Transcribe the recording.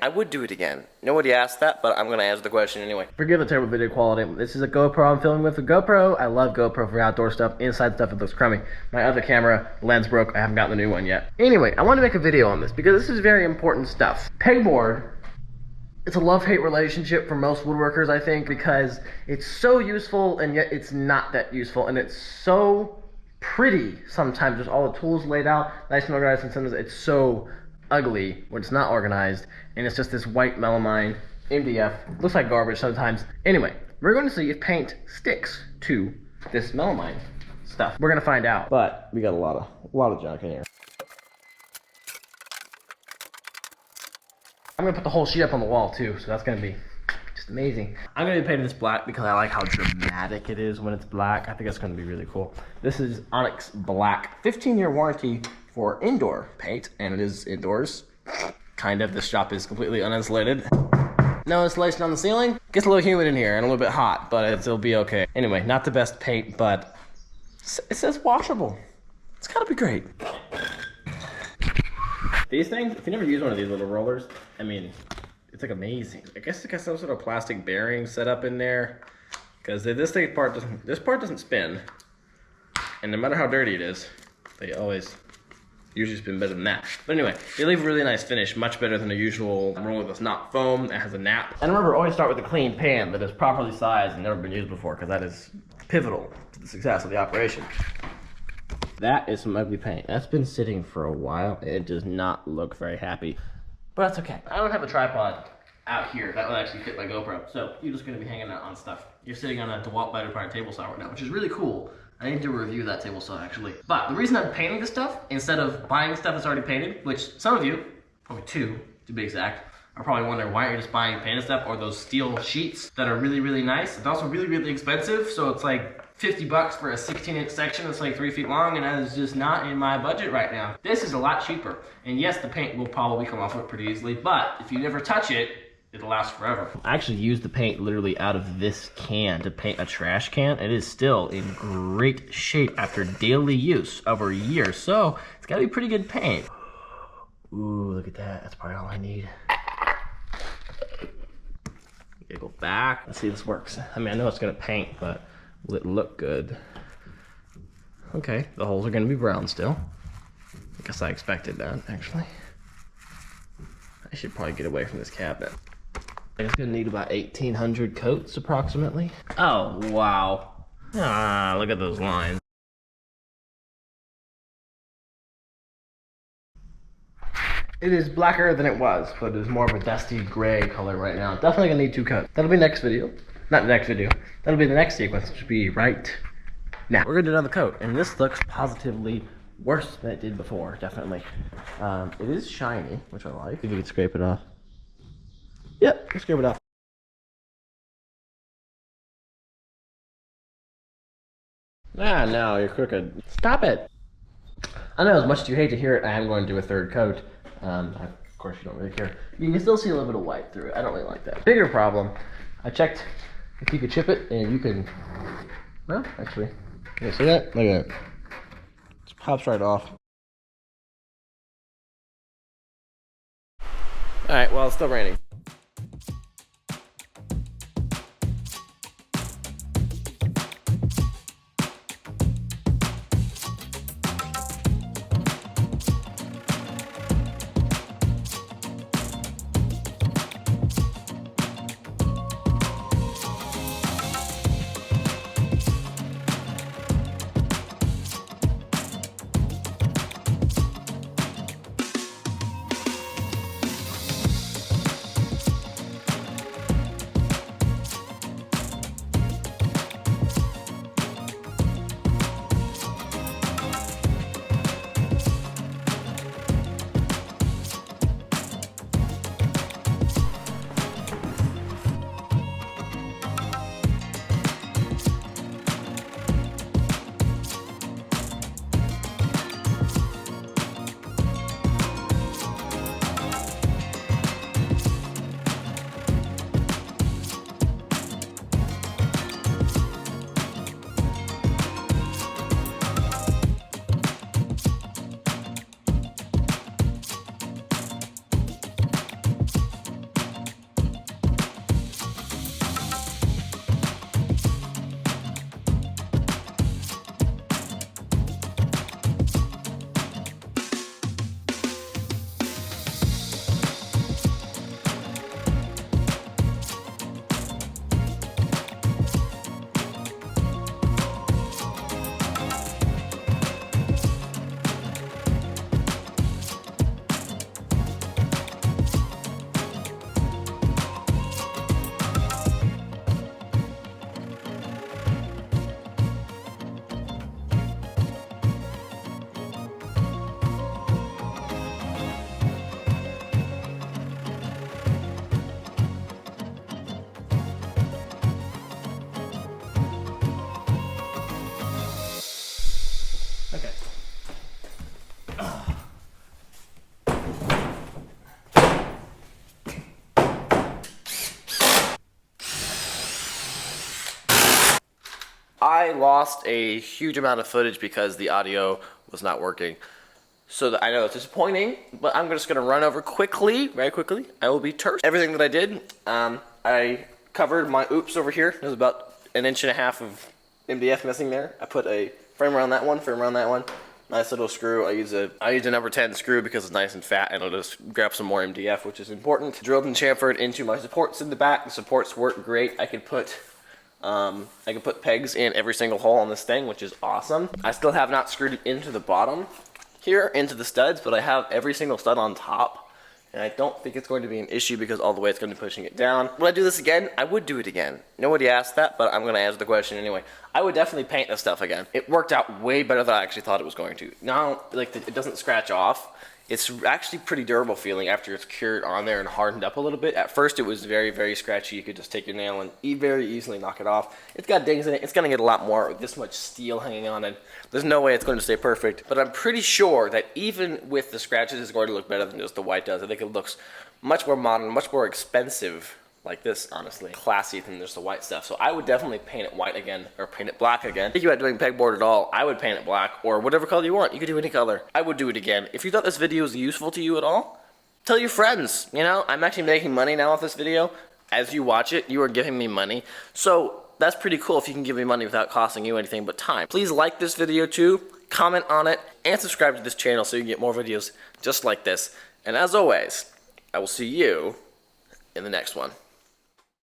I would do it again. Nobody asked that, but I'm gonna answer the question anyway. Forgive the terrible video quality. This is a GoPro I'm filming with. A GoPro, I love GoPro for outdoor stuff. Inside stuff, it looks crummy. My other camera, lens broke. I haven't gotten the new one yet. Anyway, I want to make a video on this because this is very important stuff. Pegboard, it's a love-hate relationship for most woodworkers, I think, because it's so useful and yet it's not that useful, and it's so pretty sometimes. There's all the tools laid out, nice and organized, and sometimes it's so ugly when it's not organized, and it's just this white melamine MDF. Looks like garbage sometimes. Anyway, we're going to see if paint sticks to this melamine stuff. We're gonna find out, but we got a lot of junk in here. I'm gonna put the whole sheet up on the wall too, so that's gonna be just amazing. I'm gonna be painting this black because I like how dramatic it is when it's black. I think it's gonna be really cool. This is Onyx Black, 15-year warranty for indoor paint, and it is indoors. Kind of. This shop is completely uninsulated. No insulation on the ceiling. Gets a little humid in here and a little bit hot, but it'll be okay. Anyway, not the best paint, but it says washable. It's gotta be great. These things, if you never use one of these little rollers, I mean, it's like amazing. I guess it's got some sort of plastic bearing set up in there, because this part doesn't spin, and no matter how dirty it is, they always usually spin better than that. But anyway, they leave a really nice finish, much better than a usual roller that's not foam, that has a nap. And remember, always start with a clean pan that is properly sized and never been used before, because that is pivotal to the success of the operation. That is some ugly paint. That's been sitting for a while, and it does not look very happy. But that's okay. I don't have a tripod out here that will actually fit my GoPro, so you're just gonna be hanging out on stuff. You're sitting on a DeWalt Vitaprime table saw right now, which is really cool. I need to review that table saw actually. But the reason I'm painting this stuff, instead of buying stuff that's already painted, which some of you, probably two to be exact, are probably wondering why you're just buying painted stuff, or those steel sheets that are really, really nice. It's also really, really expensive, so it's like 50 bucks for a 16-inch section that's like 3 feet long, and that is just not in my budget right now. This is a lot cheaper. And yes, the paint will probably come off of it pretty easily, but if you never touch it, it'll last forever. I actually used the paint literally out of this can to paint a trash can. It is still in great shape after daily use over a year, so it's gotta be pretty good paint. Ooh, look at that. That's probably all I need. Gotta go back. Let's see if this works. I mean, I know it's gonna paint, but will it look good? Okay, the holes are gonna be brown still. I guess I expected that, actually. I should probably get away from this cabinet. It's gonna need about 1,800 coats approximately. Oh, wow. Ah, look at those lines. It is blacker than it was, but it is more of a dusty gray color right now. Definitely gonna need 2 coats. That'll be next video. Not the next video. That'll be the next sequence, which will be right now. We're gonna do another coat, and this looks positively worse than it did before, definitely. It is shiny, which I like. If you can scrape it off. Yep, let's scrape it off. Ah, no, you're crooked. Stop it. I know, as much as you hate to hear it, I am going to do a 3rd coat. Of course, you don't really care. You can still see a little bit of white through it. I don't really like that. Bigger problem, I checked if you could chip it, and you can, well, actually, you see that? Look at that. It pops right off. All right, well, it's still raining. I lost a huge amount of footage because the audio was not working. So I know it's disappointing, but I'm just gonna run over quickly, very quickly. I will be terse. Everything that I did, I covered my oops over here. There's about 1.5 inches of MDF missing there. I put a frame around that one, Nice little screw. I use a number 10 screw because it's nice and fat, and it'll just grab some more MDF, which is important. Drilled and chamfered into my supports in the back. The supports work great. I could put pegs in every single hole on this thing, which is awesome. I still have not screwed it into the bottom here, into the studs, but I have every single stud on top. And I don't think it's going to be an issue because all the way it's going to be pushing it down. Would I do this again? I would do it again. Nobody asked that, but I'm going to answer the question anyway. I would definitely paint this stuff again. It worked out way better than I actually thought it was going to. Now, like, it doesn't scratch off. It's actually pretty durable feeling after it's cured on there and hardened up a little bit. At first, it was very, very scratchy. You could just take your nail and very easily knock it off. It's got dings in it. It's going to get a lot more with this much steel hanging on it. There's no way it's going to stay perfect. But I'm pretty sure that even with the scratches, it's going to look better than just the white does. I think it looks much more modern, much more expensive like this, honestly. Classy than just the white stuff. So I would definitely paint it white again, or paint it black again. If you about doing pegboard at all, I would paint it black, or whatever color you want. You could do any color. I would do it again. If you thought this video was useful to you at all, tell your friends. You know, I'm actually making money now off this video. As you watch it, you are giving me money. So that's pretty cool if you can give me money without costing you anything but time. Please like this video too, comment on it, and subscribe to this channel so you can get more videos just like this. And as always, I will see you in the next one.